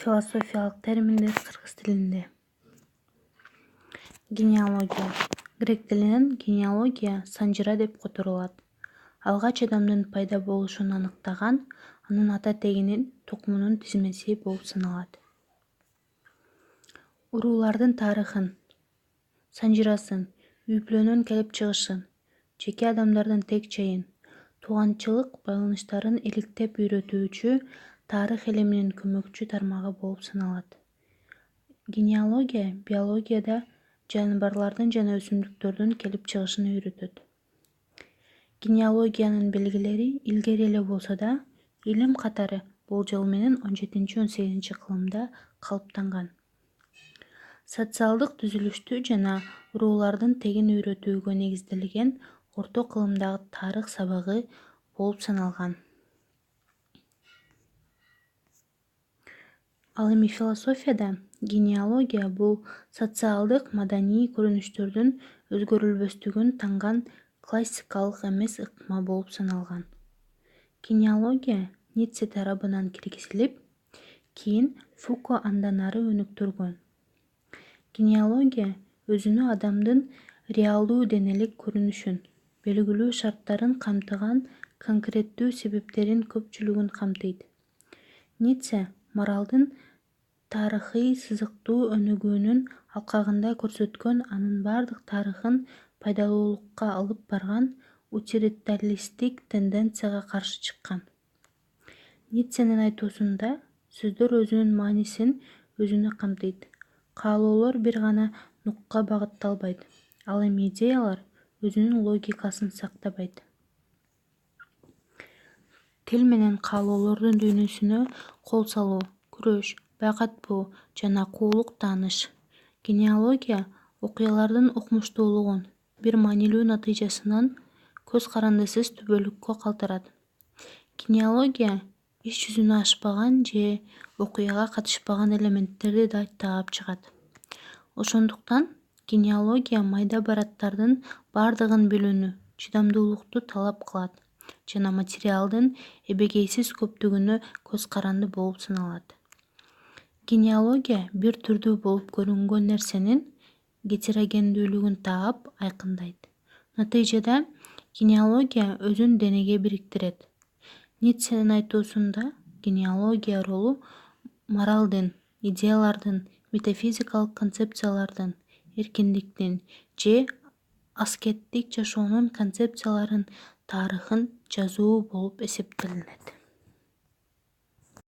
Философиялык терминдер кыргыз тилинде. Генеалогия. Грек тилинен генеалогия санжыра деп которулат. Алгач адамдын пайда болушун аныктаган, анын ата тегинин, тукумунун тизмеси болуп саналат. Уруулардын тарыхын, санжырасын, үй-бүлөнүн келип чыгышын, жеке адамдардын тег чейин, тууганчылык байланыштарын иликтеп үйрөтүүчү тарых илиминин көмөкчү тармагы болуп саналат. Генеалогия биологияда жаныбарлардын жана өсүмдүктөрдүн келип чыгышын үйрөтөт. Генеалогиянын белгилери илгери эле болсо да, илим катары болжол менен 17-18 кылымда калыптанган. Социалдык түзүлүштү жана уруулардын тегин үйрөтүүгө негизделген орто кылымдагы тарых сабагы болуп саналган. Ал эми философияда генеалогия бул социалдык маданий көрүнүштөрдүн өзгөрүлбөстүгүн танган классикалык эмес ыкма болуп саналган. Генеалогия Ницше тарабынан киргизилип, кийин Фуко андан ары өнүктүргөн. Генеалогия өзүнө адамдын реалдуу денелик көрүнүшүн, белгилүү шарттарын камтыган конкреттүү себептерин көпчүлүгүн камтыйт. Ницше моралдын тарыхый сызыктуу өнүгүүнүн алкагында көрсөткөн анын бардык тарыхын пайдалуулукка алып барган утилитаристтик тенденцияга каршы чыккан. Ницшенин айтуусунда, сөздөр өзүнүн маанисин өзүнө камтыйт, каалоолор бир гана нукка багытталбайт, ал эми идеялар өзүнүн логикасын сактабайт. Тил менен каалоолордун дүйнөсүнө кол салуу, күрөш, байкатпоо жана куулук тааныш. Генеалогия окуялардын укмуштуулугун бир маанилүү натыйжасынан көз карандысыз түбөлүккө калтырат. Генеалогия иш жүзүнө ашпаган же окуяга катышпаган элементтерди да таап чыгат. Ошондуктан генеалогия майда бараттардын бардыгын билүүнү, чыдамдуулукту талап кылат жана материалдын эбегейсиз көптүгүнө көз каранды болуп саналат. Генеалогия бир түрдүү болуп көрүнгөн нерсенин гетерогендүүлүгүн таап, айкындайт. Натыйжада генеалогия өзүн денеге бириктирет. Ницшенин айтуусунда, генеалогия ролу моралдын, идеялардын, метафизикалык концепциялардын, эркиндиктин же аскеттик жашоонун концепцияларынын тарыхын жазуу болуп эсептелинет.